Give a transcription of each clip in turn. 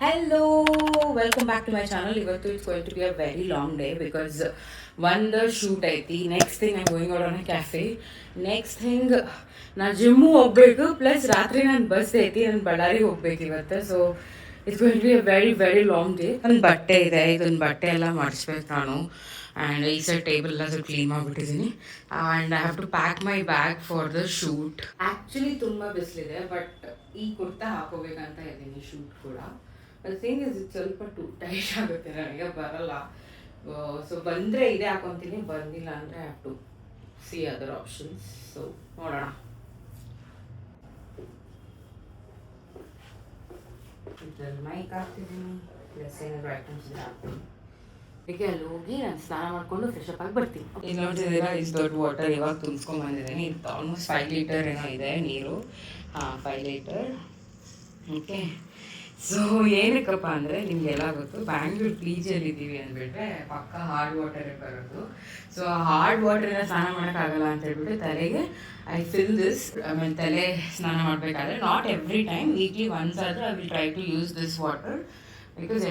Hello, welcome back to my channel. Ivattu it's going to be a very long day because one the shoot ಐತಿ. Next thing I'm going out on a cafe. Next thing ನಾನು gym ಹೋಗ್ಬೇಕು plus ರಾತ್ರಿ ನನ್ನ bus ಐತಿ, ನಾನು ಬಳ್ಳಾರಿಗೆ ಹೋಗ್ಬೇಕು ಇವತ್ತು. So it's going to be a very very long day. ಒಂದು ಬಟ್ಟೆ ಇದೆ, ಇದೊಂದು ಬಟ್ಟೆ ಎಲ್ಲ ಮಾಡಿಸ್ಬೇಕು ನಾನು. ಆ್ಯಂಡ್ ಈ ಸೈಡ್ ಟೇಬಲ್ ಎಲ್ಲ ಸ್ವಲ್ಪ ಕ್ಲೀನ್ ಮಾಡಿಬಿಟ್ಟಿದ್ದೀನಿ. And I have to pack my bag for the shoot. Actually ತುಂಬ ಬಿಸಿಲಿದೆ, ಬಟ್ ಈ ಕುರ್ತಾ ಹಾಕೋಬೇಕಂತ ಇದ್ದೀನಿ ಶೂಟ್ ಕೂಡ. ಥಿಂಗ್ ಇಸ್ ಇದು ಸ್ವಲ್ಪ ಟೈಟ್ ಆಗುತ್ತೆ, ನನಗೆ ಬರಲ್ಲ. ಸೊ ಬಂದರೆ ಇದೇ ಹಾಕೊತೀನಿ, ಬಂದಿಲ್ಲ ಅಂದರೆ have to see other options. So ನೋಡೋಣ. ಇದ್ರಲ್ಲಿ ಮೈಕ್ ಹಾಕ್ತಿದ್ದೀನಿ, ಪ್ಲಸ್ ಏನಾದರೂ ಐಟಮ್ಸ್ ಹಾಕ್ತೀನಿ. ಈಗ ಅಲ್ಲಿ ಹೋಗಿ ನಾನು ಸ್ನಾನ ಮಾಡಿಕೊಂಡು ಫ್ರೆಶ್ ಅಪ್ ಆಗಿ ಬರ್ತೀನಿ. ಇಲ್ಲಿ ನೋಡ್ತಿದ್ದೀರಾ, ಇಷ್ಟು ದೊಡ್ಡ ವಾಟರ್ ಇವಾಗ ತುಂಬಿಸ್ಕೊಂಡು ಬಂದಿದ್ದೀನಿ. ಇದು ಆಲ್ಮೋಸ್ಟ್ 5 ಲೀಟರ್ ಏನೋ ಇದೆ ನೀರು. 5 ಲೀಟರ್. ಓಕೆ, ಸೊ ಏನಕ್ಕಪ್ಪ ಅಂದರೆ ನಿಮಗೆಲ್ಲ ಗೊತ್ತು, ಬ್ಯಾಂಗ್ಳೂರು ಪಿ ಜಿಯಲ್ಲಿದ್ದೀವಿ ಅಂದ್ಬಿಟ್ರೆ ಪಕ್ಕ ಹಾರ್ಡ್ ವಾಟರೇ ಬರೋದು. ಸೊ ಆ ಹಾರ್ಡ್ ವಾಟರ್ನ ಸ್ನಾನ ಮಾಡೋಕ್ಕಾಗಲ್ಲ ಅಂತ ಹೇಳ್ಬಿಟ್ಟು ತಲೆಗೆ ಐ ಫಿಲ್ ದಿಸ್. ಆಮೇಲೆ ತಲೆ ಸ್ನಾನ ಮಾಡಬೇಕಾದ್ರೆ not every time, weekly once ಆದರೂ I will try to use this water. Because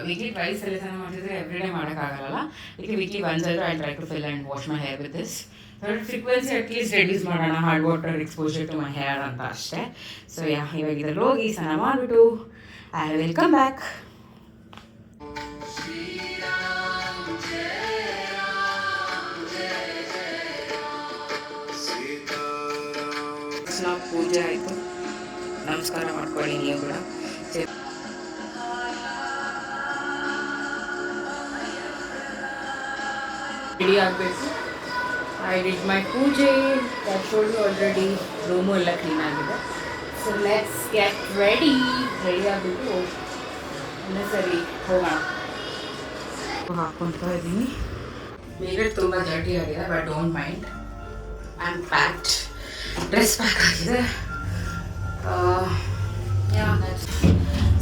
weekly twice ತಲೆ ಸ್ನಾನ ಮಾಡ್ತಿದ್ರೆ ಎವ್ರಿ ಡೇ ಮಾಡೋಕ್ಕಾಗಲ್ಲ. ವೀಕ್ಲಿ ಒನ್ಸ್ ಆದರೂ I try to fill and wash my hair with this. Frequency at least reduce ಮಾಡೋಣ, hard water exposure to my hair ಅಂತ ಅಷ್ಟೇ. So ಇವಾಗ ಇದ್ರಲ್ಲಿ ಹೋಗಿ ಸ್ನಾನ ಮಾಡಿಬಿಟ್ಟು ಐ ವಿಲ್ ಕಮ್ ಬ್ಯಾಕ್. ಪೂಜೆ ಆಯಿತು, ನಮಸ್ಕಾರ ಮಾಡ್ಕೊಳ್ಳಿ ನೀವು ಕೂಡ. ರೆಡಿ ಆಗಬೇಕು. ಐ ಡಿಡ್ ಮೈ ಪೂಜೆ, I should you already. Room ಎಲ್ಲ ಕ್ಲೀನ್ ಆಗಿದೆ. ಸೊ ಲೆಟ್ಸ್ ಗೆಟ್ ರೆಡಿ ಆಗಿಬಿಟ್ಟು ಇನ್ನೂ ಸರಿ ಹೋಗೋಣ. ಹಾಕ್ಕೊಳ್ತಾ ಇದ್ದೀನಿ. ಬೇರೆ ತುಂಬ ಡರ್ಟಿ ಆಗಿದೆ, but don't mind. I am packed, dress pack ಆಗಿದೆ.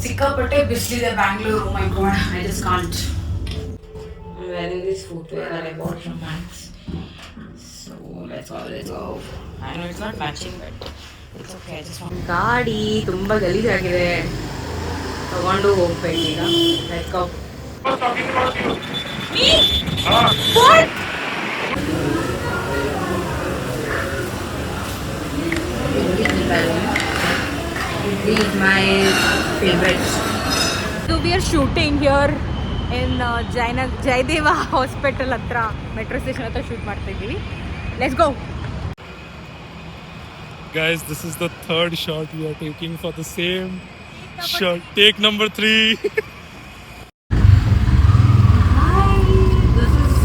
ಸಿಕ್ಕಾಪಟ್ಟೆ ಬಿಸಿಲಿದೆ Bangalore. My god, I just can't. I'm wearing this footwear that I bought from Max. So let's go. I know it's not matching, but it's okay. I just want. ಗಾಡಿ ತುಂಬ ಗಲೀಜಾಗಿದೆ, ತಗೊಂಡು ಹೋಗ್ಬೇಕು ಈಗ. Let's go. Me? What? This is my favorite. So we are shooting here in Jayadeva hospital ಹತ್ರ, metro station ಹತ್ರ shoot ಮಾಡ್ತಾ ಇದ್ದೀವಿ. Let's go. Guys, this is the third shot we are taking for the same shot. Take number 3. Hi, this is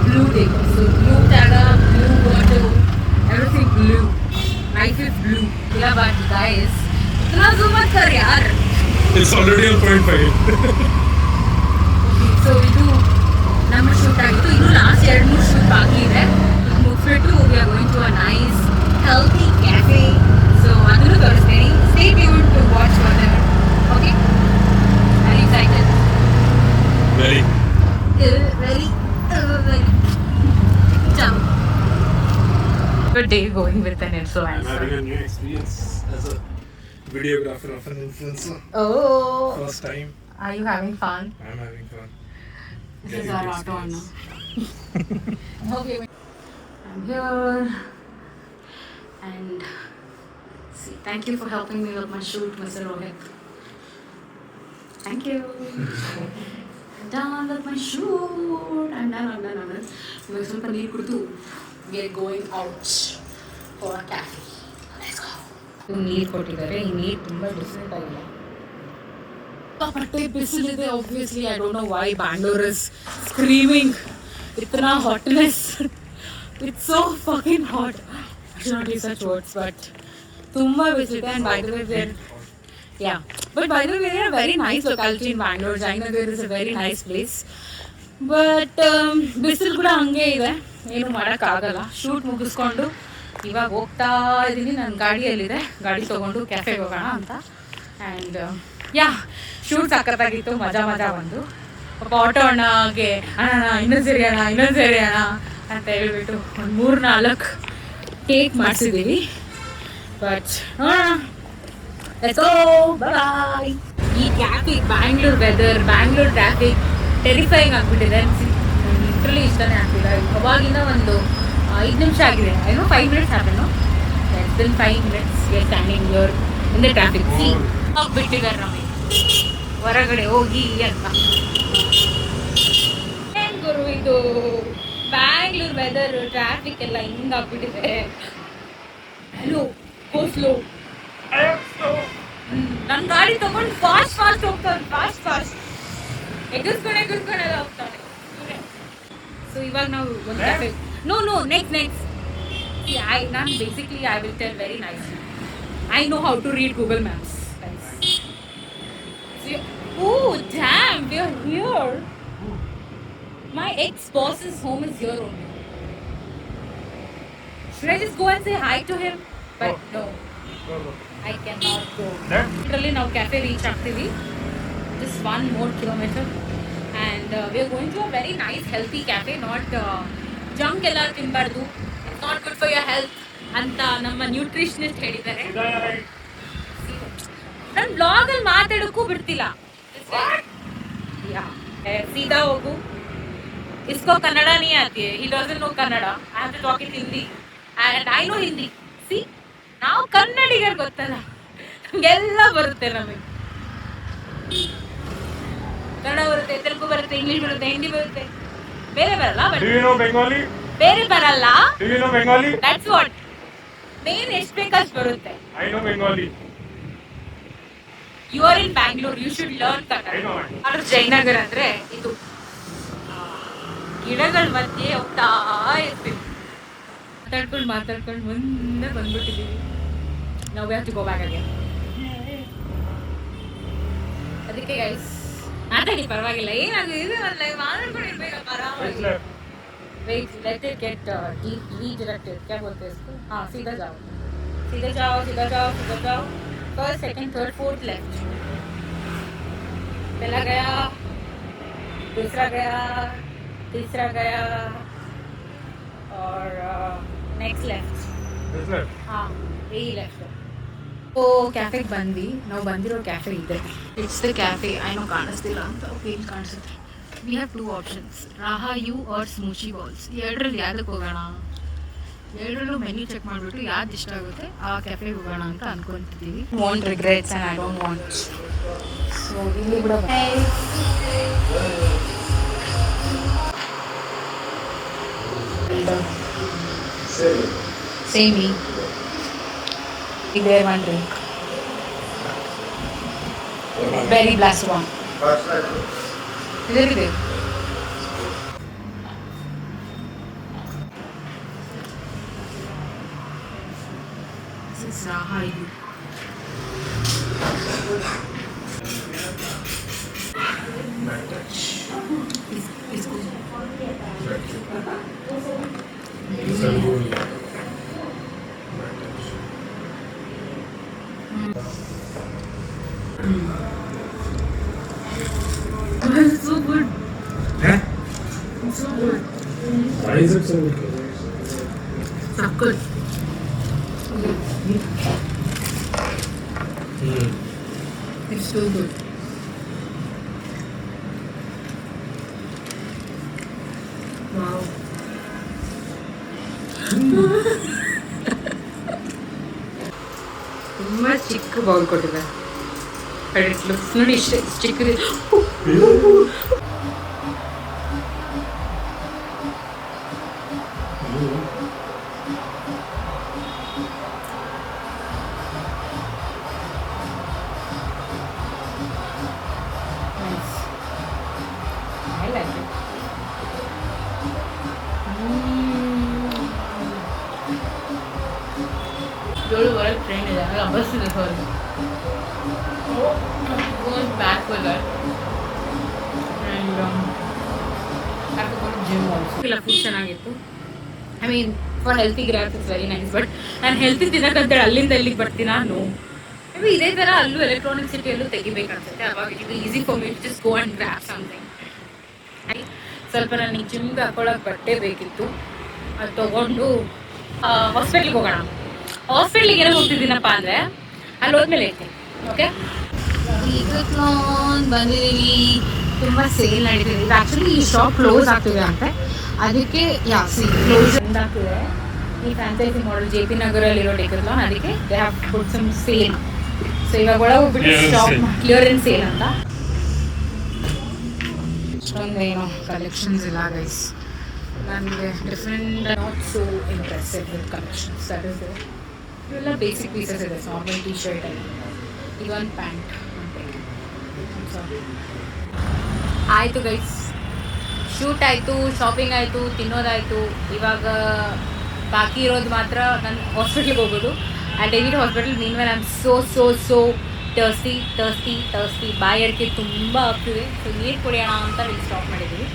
blue day. So blue taga, blue water, everything blue. Life is blue. Yeah, but guys, इतना zoom मत कर यार. It's already on 0.5. So ಇದು ನಮ್ಮ shoot ಆಗಿತ್ತು. ಇನ್ನು last 2-3 shoot ಬಾಕಿ ಇದೆ. ಮುಗಿಸ್ಬಿಟ್ಟು we are going to a nice healthy cafe. So ಅದನ್ನು ತೋರಿಸ್ತೀನಿ. Stay tuned to watch further. Okay, very excited. Very jump. Good day going with an influencer. I'm having a new experience as a videographer of an influencer. Oh, First time. are you having fun? I'm having fun. This is our auto now. Okay, I'm here. And see, thank you for helping me with my shoot, Mr. Rohit. Thank you. I'm done with my shoot. I'm done. ಇವಾಗ ಸ್ವಲ್ಪ ನೀರು ಕುಡಿದು we are going out for a cafe. Let's go. ನೀರು ಕೊಟ್ಟಿದ್ದಾರೆ. ಈ ನೀರು ತುಂಬ different ಆಗಿದೆ. ಬಟ್ಟೆ ಬಿಸಿಲಿದೆ. Obviously I don't know why Bangalore is screaming ಇतना hotness. It's so fucking hot. I should not use such words, but ತುಂಬ ಬಿಸಿಲಿದೆ. And by the way there there very nice locality in Bangalore. Jayanagar is a very nice place. But ಬಿಸಿಲು ಕೂಡ ಹಂಗೆ ಇದೆ, ಏನು ಮಾಡೋಕ್ಕಾಗಲ್ಲ. Shoot ಮುಗಿಸ್ಕೊಂಡು ಇವಾಗ ಹೋಗ್ತಾ ಇದ್ದೀನಿ. ನನ್ನ ಗಾಡಿಯಲ್ಲಿದೆ, ಗಾಡಿ ತೊಗೊಂಡು ಕೆಫೆಗೆ ಹೋಗೋಣ ಅಂತ. ಆ್ಯಂಡ್ ಶೂಟ್ ಸಖತ್ತಾಗಿತ್ತು, ಮಜಾ ಬಂದು. ಪಾಪ ಆಟೋ ಅಣ್ಣಗೆ ಅಣ್ಣ ಇನ್ನೊಂದು ಸೇರಿ ಅಣ್ಣ ಅಂತ ಹೇಳ್ಬಿಟ್ಟು ಒಂದು 3-4 ಕೇಕ್ ಮಾಡಿಸಿದ್ದೀವಿ. ಬಟ್ ನೋಡೋಣ, ಲೆಟ್ಸ್ ಗೋ, ಬಾಯ್. ಈ traffic, Bangalore weather, Bangalore traffic terrifying ಆಗಿಬಿಟ್ಟಿದೆ. ಲಿಟ್ರಲಿ ಇಷ್ಟನೇ ಆಗ್ತಿಲ್ಲ. ಅವಾಗಿಂದ ಒಂದು 5 ನಿಮಿಷ ಆಗಿದೆ, ಏನೋ 5 ಮಿನಿಟ್ಸ್ ಆದ್ರೂ it's been 5 minutes standing here in the traffic. ಹೋಗ್ಬಿಟ್ಟಿದ್ದಾರೆ ನಮಗೆ ಹೊರಗಡೆ ಹೋಗಿ ಅಂತ. ಏನ್ ಗುರು ಇದು ಬ್ಯಾಂಗ್ಳೂರ್ ವೆದರ್, ಟ್ರಾಫಿಕ್ ಎಲ್ಲ ಹಿಂಗಾಗ್ಬಿಟ್ಟಿದೆ. ಹಲೋ ಗೋ ಸ್ಲೋ. ನನ್ನ ಗಾಡಿ ತಗೊಂಡು ಫಾಸ್ಟ್ ಹೋಗ್ತಾನೆ, ಫಾಸ್ಟ್ ಎಗರ್ಸ್ಕೊಂಡೆಲ್ಲ ಹೋಗ್ತಾನೆ. ಸೊ ಇವಾಗ ನಾವು ಒಂದು ಕ್ಯಾಫೆ, ನೋ ನೆಕ್ಸ್ಟ್ ನಾನು basically I will tell very nice. I know how to read Google maps. Oh damn, we are here. My ex-boss's home is here only. Should I just go and say hi to him? But no. I cannot go. Literally now cafe reach ಆಗ್ತೀವಿ. Just 1 more kilometer and we are going to a very nice healthy cafe. Not junk ಎಲ್ಲ ತಿನ್ನಬಾರ್ದು, it's not good for your health ಅಂತ ನಮ್ಮ nutritionist ಹೇಳಿದ್ದಾರೆ. ನನ್ನ blog ಅಲ್ಲಿ ಮಾತಾಡೋಕ್ಕೂ ಬಿಡ್ತಿಲ್ಲ. ಸೀದಾ ಹೋಗು, इसको कन्नड़ नहीं आती है, he doesn't know Kannada, I have to talk in Hindi and I know Hindi. See, ನಾವು ಕನ್ನಡಿಗರು ಗೊತ್ತಲ್ಲ, ಎಲ್ಲ ಬರುತ್ತೆ ನಮಗೆ. ಕನ್ನಡ ಬರುತ್ತೆ, ತೆಲುಗು ಬರುತ್ತೆ, ಇಂಗ್ಲಿಷ್ ಬರುತ್ತೆ, ಹಿಂದಿ ಬರುತ್ತೆ, ಬೇರೆ ಬರಲ್ಲ. Do you know Bengali? ಬೇರೆ ಬರಲ್ಲ. Do you know Bengali? That's what. Main ಎಷ್ಟು ಬೇಕಷ್ಟು ಬರುತ್ತೆ. I know Bengali. You are in Bangalore, you should learn Kannada. Jayanagar ಅಂದ್ರೆ ಇದು ಗಿಡಗಳ ಮಧ್ಯೆ ಹೋಗ್ತಾ ಇರ್ತೀವಿ, ಮಾತಾಡ್ಕೊಂಡು ಮುಂದೆ ಬಂದ್ಬಿಟ್ಟಿದ್ದೀವಿ. ನಾವು have to go back again. ಅದಕ್ಕೆ ಗೈಸ್ ಮಾತಾಡಿ, ಪರವಾಗಿಲ್ಲ, ಏನಾಗಿದೆ ಮಾತಾಡ್ಕೊಂಡಿರ್ಬೇಕಪ್ಪ ಆರಾಮಾಗಿ. Wait, let it get redirected. क्या बोलते हैं इसको? हाँ, सीधा जाओ. First, second, third, fourth left. पहला गया, दूसरा गया, तीसरा गया और नेक्स्ट लेफ्ट. हाँ, यही लेफ्ट. तो ಕ್ಯಾಫೆಗೆ ಬಂದ್ವಿ. ನಾವು ಬಂದಿರೋ ಕ್ಯಾಫೆ ಇದೆ, ಇಟ್ಸ್ ದ ಕ್ಯಾಫೆ. ಐನೋ ಕಾಣಿಸ್ತಿಲ್ಲ ಅಂತ. ಓಕೆ, ಇಲ್ಲಿ ಕಾಣಿಸುತ್ತೆ. ವಿ ಹ್ಯಾವ್ 2 ಆಪ್ಷನ್ಸ್, ರಾಹಾ ಯು ಆರ್ ಸ್ಮೂಚಿ ಬಾಲ್ಸ್. ಎರಡರಲ್ಲಿ ಯಾವ್ದಕ್ಕೆ ಹೋಗೋಣ? ಎರಡರಲ್ಲೂ ಮೆನ್ಯೂ ಚೆಕ್ ಮಾಡಿಬಿಟ್ಟು ಯಾವ್ದು ಇಷ್ಟ ಆಗುತ್ತೆ ಆ ಕ್ಯಾಫೆಗೆ ಹೋಗೋಣ ಅಂತ ಅನ್ಕೊಂತಿದ್ದೀವಿ. Want regrets and I don't want. So ಇಲ್ಲಿ ಕೂಡ same me. There one drink. Berry blast one. इधर. This is Raha. इसको It's so good. Huh? It's so good. Why is it so good? So good. It's so good. Wow. ತುಂಬ ಚಿಕ್ಕ bowl ಕೊಟ್ಟಿದ್ದಾರೆ. It looks ನೋಡಿ ಇಷ್ಟು ಚಿಕ್ಕದು. I like it. ಜೋಳು ಬರೋಕ್ಕೆ train ಇದೆ, ಅಲ್ಲ ಬಸ್ ಇದೆ. ಸಾರಿ, going back with that and have to go to gym also. ಇಲ್ಲ, ಫುಡ್ ಚೆನ್ನಾಗಿತ್ತು. I mean for healthy graph it's very nice. But ನಾನು ಹೆಲ್ತಿ ತಿನ್ನಕ್ಕಂತೇಳಿ ಅಲ್ಲಿಂದ ಇಲ್ಲಿಗೆ ಬರ್ತೀನಿ. ನಾನು ಮೇ ಬಿ ಇದೇ ಥರ ಅಲ್ಲೂ ಎಲೆಕ್ಟ್ರಾನಿಕ್ ಸಿಟಿಯಲ್ಲೂ ತೆಗಿಬೇಕನ್ಸುತ್ತೆ. ಅವಾಗ ಇದು easy for me to just go and grab something. ಸ್ವಲ್ಪ ನನಗೆ ಜಿಮ್ಗೆ ಹಾಕೊಳ್ಳೋಕೆ ಬಟ್ಟೆ ಬೇಕಿತ್ತು, ಅದು ತೊಗೊಂಡು ಹಾಸ್ಪಿಟ್ಲಿಗೆ ಹೋಗೋಣ. ಹಾಸ್ಪಿಟ್ಲಿಗೆ ಏನೋ ಹೋಗ್ತಿದ್ದೀನಪ್ಪ ಅಂದರೆ ಅಲ್ಲಿ ಹೋದ್ಮೇಲೆ ಹೇಳ್ತೀನಿ. ಓಕೆ. ಡಿಕಾಥ್ಲಾನ್ ಬಂದಿದ್ದೀವಿ. ತುಂಬ ಸೇಲ್ ನಡೀತಿದೆ. ಇದು ಆ್ಯಕ್ಚುಲಿ ಈ ಶಾಪ್ ಕ್ಲೋಸ್ ಆಗ್ತಿದೆ ಅಂತೆ, ಅದಕ್ಕೆ ಕ್ಲೋಸ್ ಆಗ್ತಿದೆ. ಈ ಫ್ರಾಂಚೈಸಿ ಮಾಡೆಲ್ ಜೆ ಪಿ ನಗರಲ್ಲಿರೋ ಡಿಕಾಥ್ಲಾನ್, ಅದಕ್ಕೆ they have put some sale. So ಇವಾಗ ಒಳಗೆ ಹೋಗ್ಬಿಟ್ಟು ಶಾಪ್ ಕ್ಲಿಯರೆನ್ಸ್ ಸೇಲ್ ಅಂತ. ಇಷ್ಟೊಂದೇನು ಕಲೆಕ್ಷನ್ಸ್ ಇಲ್ಲ ಗೈಸ್. ನನಗೆ different not so impressive with collections. That is ಇವೆಲ್ಲ ಬೇಸಿಕ್ ಪೀಸಸ್ ಇದೆ. ನಾರ್ಮಲ್ ಟೀ ಶರ್ಟ್ ಅಲ್ಲಿ ಇದೊಂದು ಪ್ಯಾಂಟ್. ಆಯಿತು ಗೈಸ್, ಶೂಟ್ ಆಯಿತು, ಶಾಪಿಂಗ್ ಆಯಿತು, ತಿನ್ನೋದಾಯಿತು. ಇವಾಗ ಬಾಕಿ ಇರೋದು ಮಾತ್ರ ನಾನು ಹಾಸ್ಪಿಟ್ಲಿಗೆ ಹೋಗೋದು. And David hospital. Mean when I am so thirsty ಬಾಯರ್ಗೆ ತುಂಬ ಆಗ್ತಿದೆ. ಸೊ ನೀರು ಕುಡಿಯೋಣ ಅಂತ ಇಲ್ಲಿ ಸ್ಟಾಪ್ ಮಾಡಿದ್ದೀವಿ.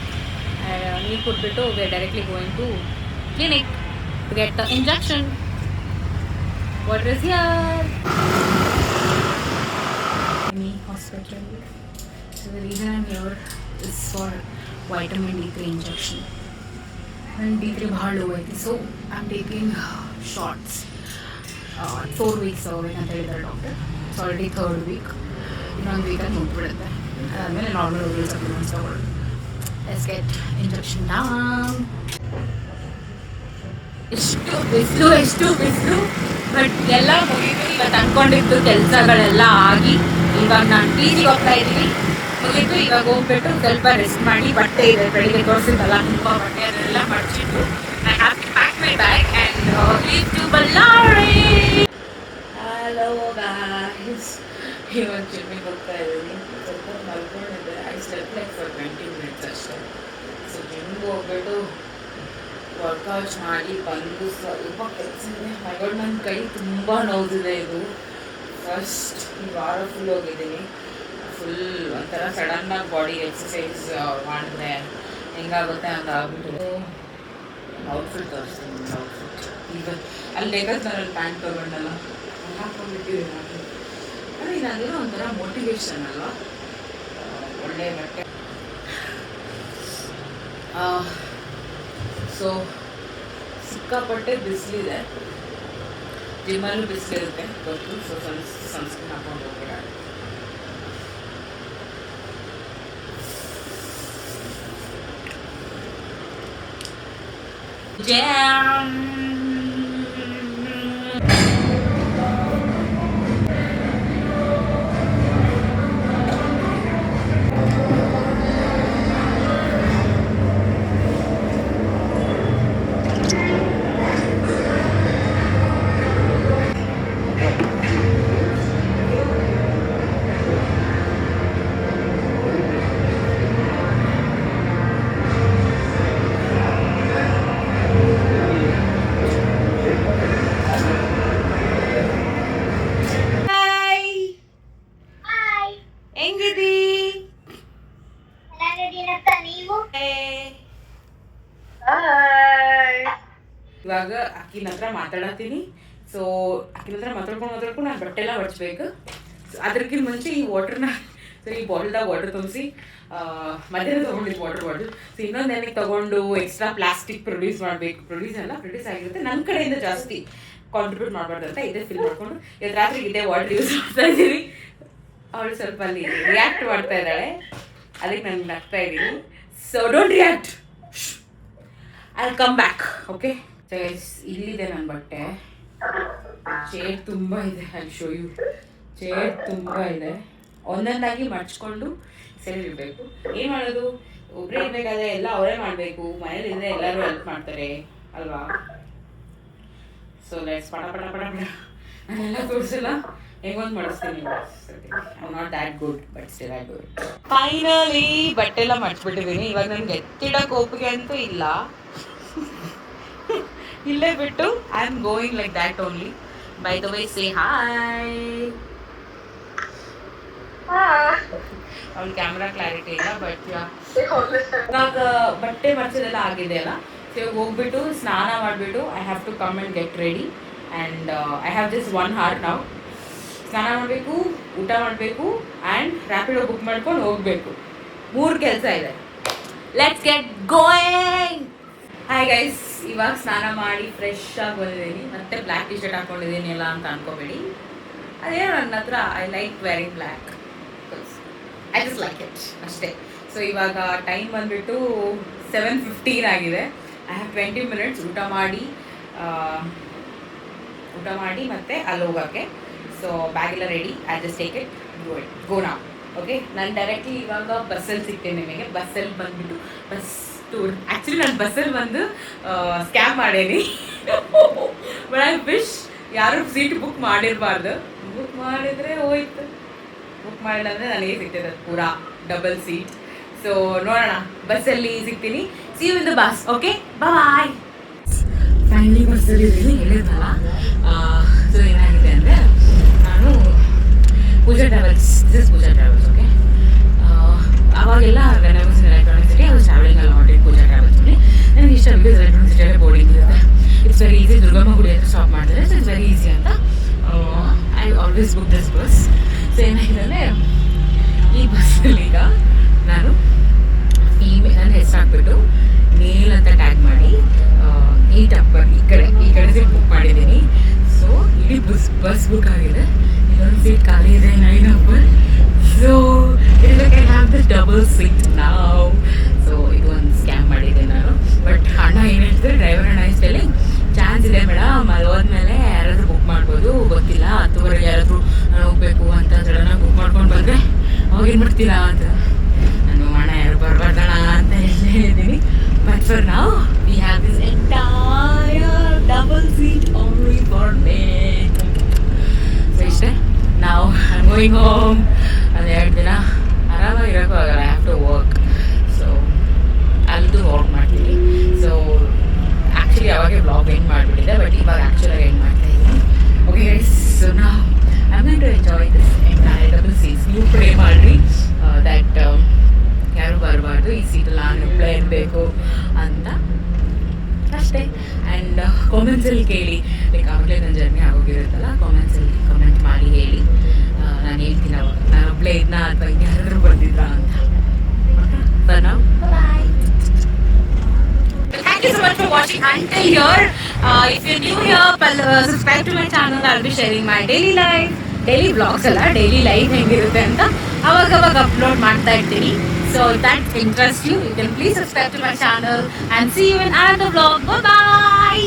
ನೀರು ಕುಡಿದ್ಬಿಟ್ಟು we are directly going to clinic to get the injection. What is here? Hospital. So the reason I'm here is for vitamin D3 injection. And D3 bahar low hai, so I'm taking shots. 4 weeks away anta ಹೇಳಿದ್ದಾರೆ doctor. It's already 3rd week. ಇನ್ನೊಂದು ವೀಕಲ್ಲಿ ಮುಗ್ಬಿಡುತ್ತೆ. ಅದಾದಮೇಲೆ normal oral supplements ತಗೊಳ್ಳೋದು. Let's get injection down. ಎಷ್ಟು ಬಿಸಿಲು but ಎಲ್ಲ ಮುಗಿದು. ಇವತ್ತು ಅಂದ್ಕೊಂಡಿದ್ದು ಕೆಲಸಗಳೆಲ್ಲ ಆಗಿ ಇವಾಗ ನಾನು ಪಿ ಜಿಗೆ ಹೋಗ್ತಾ ಇದ್ದೀವಿ. ಮುಗಿದು ಇವಾಗ ಹೋಗ್ಬಿಟ್ಟು ಸ್ವಲ್ಪ ರೆಸ್ಟ್ ಮಾಡಿ, ಬಟ್ಟೆ ಇದೆ ಬೆಳಿಗ್ಗೆ ತೋರಿಸಿದ್ದಲ್ಲ ತುಂಬ ಬಟ್ಟೆ, ಅದೆಲ್ಲ ಮಡ್ಚಿಟ್ಟು I have to pack my bag and leave to Bellary. Hello guys, ಇವಾಗ ಜಿಮ್ಮಿಗೆ ಹೋಗ್ತಾ ಇದ್ದೀನಿ. ಸ್ವಲ್ಪ ಮಲ್ಕೊಂಡಿದ್ದೆ. I slept like for 20 minutes ಅಷ್ಟೇ. ಸೊ ಜಿಮ್ಗೆ ಹೋಗ್ಬಿಟ್ಟು ವರ್ಕೌಟ್ಸ್ ಮಾಡಿ ಬಂದು ಸ್ವಲ್ಪ ಕೆಲಸ ಇದೆ. ಮೈಗಡ್ ನನ್ನ ಕೈ ತುಂಬ ನೋವಿದೆ. ಇದು ಫಸ್ಟ್ ಈ ವಾರ ಫುಲ್ ಹೋಗಿದ್ದೀನಿ. ಫುಲ್ ಒಂಥರ ಸಡನ್ನಾಗಿ ಬಾಡಿ ಎಕ್ಸಸೈಸ್ ಮಾಡಿದ್ರೆ ಹೆಂಗಾಗುತ್ತೆ ಅಂತ ಆಗ್ಬಿಟ್ಟು ಔಟ್ಫಿಟ್ ತೋರಿಸ್ತೀನಿ. ಔಟ್ಫಿಟ್ ಈಗ ಅಲ್ಲಿ ಡೆಕಾಥ್ಲಾನಲ್ಲಿ ಪ್ಯಾಂಟ್ ತೊಗೊಂಡಲ್ಲ, ಹಾಕ್ಕೊಂಡ್ಬಿಟ್ಟಿದ್ದೀನಿ. ಅಂದರೆ ಇದಂದಿರೋ ಒಂಥರ ಮೋಟಿವೇಶನ್ ಅಲ್ವಾ, ಒಳ್ಳೆ ಬಟ್ಟೆ. ಸೊ ಸಿಕ್ಕಾಪಟ್ಟೆ ಬಿಸಿಲಿದೆ, ಜಿಮ್ಮಲ್ಲೂ ಬಿಸಿಲಿರುತ್ತೆ ಗೊತ್ತು. ಸೊ ಸನ್ಸ್ಕ್ರೀನ್ ಹಾಕೊಂಡು ಹೋಗ್ಬಿಡ. ಜಾಮ್ ಇವಾಗ ಅಕ್ಕಿನ ಹತ್ರ ಮಾತಾಡತ್ತೀನಿ. ಸೊ ಅಕ್ಕಿನ ಹತ್ರ ಮಾತಾಡ್ಕೊಂಡು ನಾನು ಬಟ್ಟೆ ಎಲ್ಲ ಹೊಡ್ಸ್ಬೇಕು. ಅದಕ್ಕಿಂತ ಮುಂಚೆ ಈ ವಾಟರ್ನ, ಸೊ ಈ ಬಾಟಲ್ದಾಗ ವಾಟರ್ ತುಂಬಿಸಿ ಮಧ್ಯಾಹ್ನ ತೊಗೊಂಡಿದ್ದು ವಾಟರ್ ಬಾಟಲ್. ಸೊ ಇನ್ನೊಂದು ಏನಕ್ಕೆ ತೊಗೊಂಡು ಎಕ್ಸ್ಟ್ರಾ ಪ್ಲಾಸ್ಟಿಕ್ ಪ್ರೊಡ್ಯೂಸ್ ಆಗಿರುತ್ತೆ. ನನ್ನ ಕಡೆಯಿಂದ ಜಾಸ್ತಿ ಕಾಂಟ್ರಿಬ್ಯೂಟ್ ಮಾಡಬಾರ್ದು ಅಂತ ಇದೇ ಫಿಲ್ ಮಾಡ್ಕೊಂಡು ಇವತ್ತು ರಾತ್ರಿಗೆ ಇದೇ ವಾಟರ್ ಯೂಸ್ ಮಾಡ್ತಾ ಇದ್ದೀನಿ. ಅವಳು ಸ್ವಲ್ಪ ಅಲ್ಲಿ ರಿಯಾಕ್ಟ್ ಮಾಡ್ತಾ ಇದ್ದಾಳೆ, ಅದಕ್ಕೆ ನಾನು ನಗ್ತಾ ಇದ್ದೀನಿ. So don't react, I will come back. Okay ಇಲ್ಲಿದೆ ನನ್ನ ಬಟ್ಟೆ. ಚೇರ್ ತುಂಬ ಇದೆ, ಐ ಶೋ ಯು. ಚೇರ್ ತುಂಬ ಇದೆ, ಒಂದೊಂದಾಗಿ ಮಡ್ಚ್ಕೊಂಡು ಸರಿ ಇರಬೇಕು. ಏನು ಮಾಡೋದು, ಒಬ್ಬರೇ ಇರಬೇಕಾದ್ರೆ ಎಲ್ಲ ಅವರೇ ಮಾಡಬೇಕು. ಮನೇಲಿದ್ದರೆ ಎಲ್ಲರೂ ಹೆಲ್ಪ್ ಮಾಡ್ತಾರೆ ಅಲ್ವಾ. ಸೊ ಲೆಟ್ಸ್ ಪಟ ನಾನೆಲ್ಲ ತೋರಿಸಲ್ಲ, ಹೆಂಗೊಂದು ಮಾಡಿಸ್ತೀನಿ. I not that good but still I good. Finally ಬಟ್ಟೆ ಎಲ್ಲ ಮಡ್ಚ್ಬಿಟ್ಟಿದ್ದೀನಿ. ಇವಾಗ ನನಗೆ ಎತ್ತಿಡೋಕೆ ಒಪ್ಪಿಗೆ ಅಂತೂ ಇಲ್ಲ, ಇಲ್ಲೇ ಬಿಟ್ಟು I am going like that only. By the way say hi. ಅವ್ಳ ಕ್ಯಾಮ್ರಾ ಕ್ಲಾರಿಟಿ ಇಲ್ಲ ಬಟ್ ಇವಾಗ ಬಟ್ಟೆ ಮಡ್ಚೋದೆಲ್ಲ ಆಗಿದೆ ಅಲ್ಲ. ಸೊ ಇವಾಗ ಹೋಗ್ಬಿಟ್ಟು ಸ್ನಾನ ಮಾಡಿಬಿಟ್ಟು I have to come and get ready. And I have just 1 hour ನಾವು. ಸ್ನಾನ ಮಾಡಬೇಕು, ಊಟ ಮಾಡಬೇಕು ಆ್ಯಂಡ್ ರ್ಯಾಪಿಡೋ ಬುಕ್ ಮಾಡ್ಕೊಂಡು ಹೋಗಬೇಕು. 3 ಕೆಲಸ ಇದೆ. Let's get going. Hi guys, ಇವಾಗ ಸ್ನಾನ ಮಾಡಿ ಫ್ರೆಶ್ ಆಗಿ ಬಂದಿದ್ದೀನಿ. ಮತ್ತೆ ಬ್ಲ್ಯಾಕ್ ಟಿ ಶರ್ಟ್ ಹಾಕ್ಕೊಂಡಿದ್ದೀನಿ ಎಲ್ಲ ಅಂತ ಅನ್ಕೋಬೇಡಿ. ಅದೇನೋ ನನ್ನ ಹತ್ರ I like wearing black. I just like it ಅಷ್ಟೇ. ಸೊ ಇವಾಗ ಟೈಮ್ ಬಂದುಬಿಟ್ಟು 7:15 ಆಗಿದೆ. ಐ ಹ್ಯಾವ್ 20 ಮಿನಿಟ್ಸ್ ಊಟ ಮಾಡಿ ಮತ್ತೆ ಅಲ್ಲಿ ಹೋಗೋಕ್ಕೆ. ಸೊ ಬ್ಯಾಗೆಲ್ಲ ready, I just take it go now. Okay, ನಾನು ಡೈರೆಕ್ಟ್ಲಿ ಇವಾಗ ಬಸ್ಸಲ್ಲಿ ಸಿಗ್ತೇನೆ ನಿಮಗೆ. ಬಸ್ಸಲ್ಲಿ ಬಂದುಬಿಟ್ಟು ಬಸ್ ಟೂರ್, ಆ್ಯಕ್ಚುಲಿ ನಾನು ಬಸ್ಸಲ್ಲಿ ಬಂದು ಸ್ಕ್ಯಾಮ್ ಮಾಡೇನಿ. ಬಟ್ ಐ ವಿಶ್ ಯಾರು ಸೀಟ್ ಬುಕ್ ಮಾಡಿರಬಾರ್ದು. ಬುಕ್ ಮಾಡಿದರೆ ಹೋಯ್ತು, ಬುಕ್ ಮಾಡಿಲ್ಲ ಅಂದರೆ ನನಗೆ ಸಿಗ್ತದೆ ಪೂರಾ ಡಬಲ್ ಸೀಟ್. ಸೊ ನೋಡೋಣ, ಬಸ್ಸಲ್ಲಿ ಸಿಗ್ತೀನಿ. See you in the bus. Okay, bye. Finally ಬಸ್ಸಲ್ಲಿ ಹೇಳಿದ್ನಲ್ಲ. ಸೊ ಏನಾಗಿದೆ ಅಂದರೆ, ನಾನು ಪೂಜಾ ಟ್ರಾವೆಲ್ಸ್, ಓಕೆ, ಅವಾಗೆಲ್ಲ when I was in Electronic City I was travelling a lot in Pooja Travels. ನನಗೆ ಇಷ್ಟ ಬಿಕಾಸ್ ಎಲೆಕ್ಟ್ರಾನಿಕ್ ಸಿಟಿಯಲ್ಲೇ ಬೋರ್ಡಿಂಗ್ ಇರುತ್ತೆ. It's very easy. ದುರ್ಗಮ್ಮ ಗುಡಿ ಹತ್ರ ಸ್ಟಾಪ್ ಮಾಡಿದ್ರೆ ಸೊ ಇಟ್ಸ್ ವೆರಿ ಈಸಿ ಅಂತ I always book this bus. So ಏನಾಗಿದೆ ಅಂದರೆ, ಈ ಬಸ್ಸಲ್ಲಿ ಈಗ ನಾನು ನನ್ನ ಹೆಸರು ಹಾಕ್ಬಿಟ್ಟು ಮೇಲ್ ಅಂತ ಟ್ಯಾಗ್ ಮಾಡಿ 8 ಅಪ್ಪರ್ ಈ ಕಡೆ ಸೀಟ್ ಬುಕ್ ಮಾಡಿದ್ದೀನಿ. ಸೊ ಇಡೀ ಬಸ್ ಬುಕ್ ಆಗಿದೆ. ಇನ್ನೊಂದು ಸೀಟ್ ಖಾಲಿ ಇದೆ 9 upper. So it I have this double seat ನಾವ್. ಸೊ ಇದು ಒಂದು ಸ್ಕ್ಯಾಮ್ ಮಾಡಿದ್ದೆ ನಾನು. ಬಟ್ ಅಣ್ಣ ಏನು ಹೇಳ್ತಾರೆ, ಡ್ರೈವರ್ ಅಣ್ಣ ಇಸ್ ಟೆಲ್ಲಿಂಗ್ ಚಾನ್ಸ್ ಇದೆ ಮೇಡಮ್, ಅಲ್ಲಿ ಹೋದ್ಮೇಲೆ ಯಾರಾದರೂ ಬುಕ್ ಮಾಡ್ಬೋದು, ಗೊತ್ತಿಲ್ಲ 10:30 ಯಾರಾದರೂ ಹೋಗ್ಬೇಕು ಅಂತ ಸಡನ್ನಾಗಿ ಬುಕ್ ಮಾಡ್ಕೊಂಡು ಬಂದರೆ ಅವಾಗ ಏನು ಮಾಡ್ತೀರಾ ಅಂತ. ನಾನು ಅಣ್ಣ ಯಾರು ಬರಬಾರ್ದಣ ಅಂತ ಹೇಳಿದ್ದೀನಿ. But for now we have this entire double seat only for May. So ಇಷ್ಟೇ. ನಾವು ಐ ಆಮ್ ಗೋಯಿಂಗ್ ಹೋಮ್. ಅದು 2 ದಿನ ಆರಾಮಾಗಿರೋಕ್ಕೂ ಆಗಲ್ಲ, I have to work. So ಅಲ್ಲದು ವರ್ಕ್ ಮಾಡ್ತೀನಿ. ಸೊ ಆ್ಯಕ್ಚುಲಿ ಅವಾಗೆ ಬ್ಲಾಗ್ ಎಂಡ್ ಮಾಡಿಬಿಟ್ಟಿದ್ದೆ, ಬಟ್ ಇವಾಗ ಆ್ಯಕ್ಚುಲಾಗಿ ಎಂಡ್ ಮಾಡ್ತಾ ಇದ್ದೀನಿ. ಓಕೆ ಗೈಸ್, ಸೊ ನಾವು I am going to enjoy this entire double seats. ನೀವು ಪ್ರೇ ಮಾಡಿರಿ ದ್ಯಾಟ್ ಯಾರು ಬರಬಾರ್ದು, ಈ ಸೀಟಲ್ಲಿ ನಾನು ಒಬ್ಬಳೇ ಇರಬೇಕು ಅಂತ ಅಷ್ಟೇ. ಆ್ಯಂಡ್ ಕಾಮೆಂಟ್ಸಲ್ಲಿ ಕೇಳಿ, ಲೈಕ್ ಆವಾಗಲೇ ನನ್ನ ಜರ್ನಿ ಆಗೋಗಿರುತ್ತಲ್ಲ, ಕಾಮೆಂಟ್ಸಲ್ಲಿ ಕಮೆಂಟ್ ಮಾಡಿ ಹೇಳಿ. ನಾನು ಹೇಳ್ತೀನಿ ಅವಾಗ ನಾನು ಒಬ್ಬಳೇ ಇದನ್ನ ಅಥವಾ ಯಾರಾದರೂ ಬಂದಿದ್ರಾ ಅಂತ. But now bye. Thank you so much for watching until here. If you're new here, subscribe to my channel. I'll be sharing my daily life, daily vlogs ಅಲ್ಲ, daily life ಹೆಂಗಿರುತ್ತೆ ಅಂತ ಅವಾಗ ಅಪ್ಲೋಡ್ ಮಾಡ್ತಾ ಇರ್ತೀನಿ. So if that interests you, you can please subscribe to my channel and see you in another vlog. Bye bye.